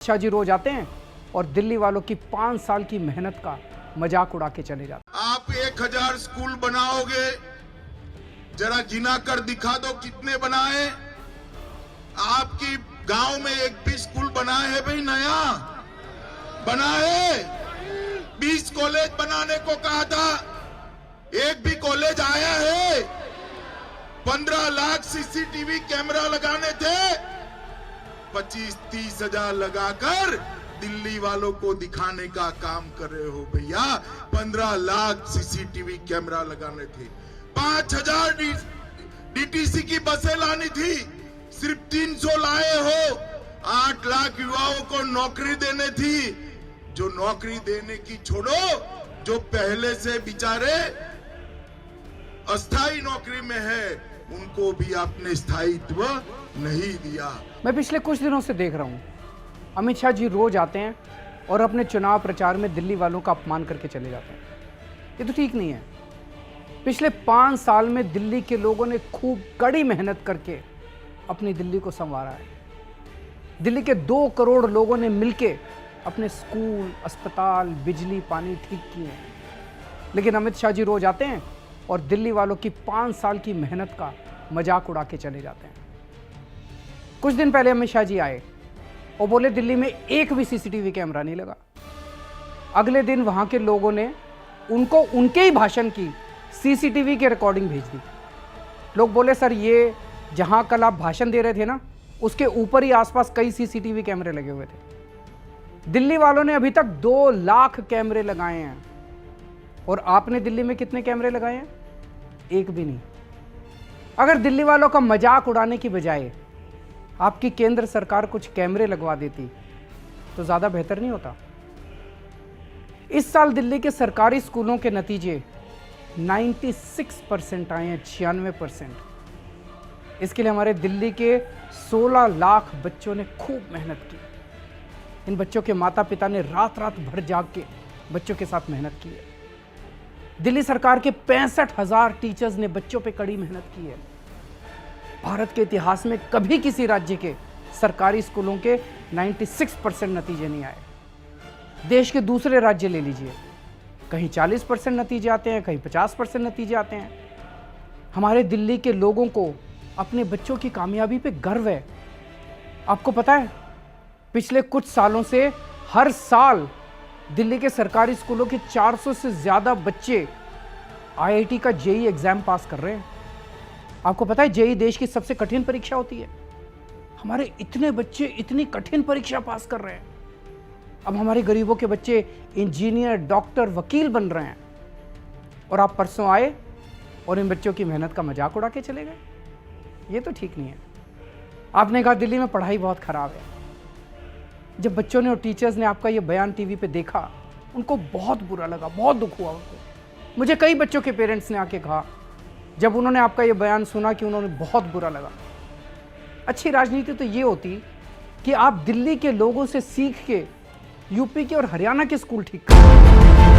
शाह जी रोज आते हैं और दिल्ली वालों की 5 साल की मेहनत का मजाक उड़ा के चले जाते हैं। आप 1000 स्कूल बनाओगे, जरा गिना कर दिखा दो कितने बनाए। आपकी गांव में एक भी स्कूल बना है भाई? नया बना है? 20 कॉलेज बनाने को कहा था, एक भी कॉलेज आया है? 15 लाख सीसीटीवी कैमरा लगाने थे, 25-30 हजार लगाकर दिल्ली वालों को दिखाने का काम कर रहे हो भैया। 15 लाख सीसीटीवी कैमरा लगाने थे, 5000 डीटीसी की बसें लानी थी, सिर्फ 300 लाए हो। 8 लाख युवाओं को नौकरी देने थी, जो नौकरी देने की छोड़ो, जो पहले से बेचारे अस्थायी नौकरी में है, उनको भी आपने स्थायित्व नहीं दिया। मैं पिछले कुछ दिनों से देख रहा हूं, अमित शाह जी रोज आते हैं और अपने चुनाव प्रचार में दिल्ली वालों का अपमान करके चले जाते हैं। ये तो ठीक नहीं है। पिछले 5 साल में दिल्ली के लोगों ने खूब कड़ी मेहनत करके अपनी दिल्ली को संवारा है। दिल्ली के 2 करोड़ लोगों ने मिलके अपने स्कूल, अस्पताल, बिजली, पानी ठीक किए हैं। लेकिन अमित शाह जी रोज आते हैं और दिल्ली वालों की 5 साल की मेहनत का मजाक उड़ा के चले जाते हैं। कुछ दिन पहले अमित शाह जी आए और बोले दिल्ली में एक भी सीसीटीवी कैमरा नहीं लगा। अगले दिन वहां के लोगों ने उनको उनके ही भाषण की सीसीटीवी की रिकॉर्डिंग भेज दी। लोग बोले सर, ये जहां कल आप भाषण दे रहे थे ना, उसके ऊपर ही आसपास कई सीसीटीवी कैमरे लगे हुए थे। दिल्ली वालों ने अभी तक 2 लाख कैमरे लगाए हैं और आपने दिल्ली में कितने कैमरे लगाए हैं? एक भी नहीं। अगर दिल्ली वालों का मजाक उड़ाने की बजाय आपकी केंद्र सरकार कुछ कैमरे लगवा देती तो ज्यादा बेहतर नहीं होता? इस साल दिल्ली के सरकारी स्कूलों के नतीजे 96% आए हैं, 96%। इसके लिए हमारे दिल्ली के 16 लाख बच्चों ने खूब मेहनत की। इन बच्चों के माता पिता ने रात रात भर जाग के बच्चों के साथ मेहनत की है। दिल्ली सरकार के 65,000 टीचर्स ने बच्चों पे कड़ी मेहनत की है। भारत के इतिहास में कभी किसी राज्य के सरकारी स्कूलों के 96% नतीजे नहीं आए। देश के दूसरे राज्य ले लीजिए, कहीं 40% नतीजे आते हैं, कहीं 50% नतीजे आते हैं। हमारे दिल्ली के लोगों को अपने बच्चों की कामयाबी पे गर्व है। आपको पता है, पिछले कुछ सालों से हर साल दिल्ली के सरकारी स्कूलों के 400 से ज्यादा बच्चे आईआईटी का जेईई एग्जाम पास कर रहे हैं। आपको पता है, जेईई देश की सबसे कठिन परीक्षा होती है। हमारे इतने बच्चे इतनी कठिन परीक्षा पास कर रहे हैं। अब हमारे गरीबों के बच्चे इंजीनियर, डॉक्टर, वकील बन रहे हैं। और आप परसों आए और इन बच्चों की मेहनत का मजाक उड़ा के चले गए। ये तो ठीक नहीं है। आपने कहा दिल्ली में पढ़ाई बहुत खराब है। जब बच्चों ने और टीचर्स ने आपका ये बयान टीवी पे देखा, उनको बहुत बुरा लगा, बहुत दुख हुआ उनको। मुझे कई बच्चों के पेरेंट्स ने आके कहा, जब उन्होंने आपका ये बयान सुना, कि उन्होंने बहुत बुरा लगा। अच्छी राजनीति तो ये होती कि आप दिल्ली के लोगों से सीख के यूपी के और हरियाणा के स्कूल ठीक करें।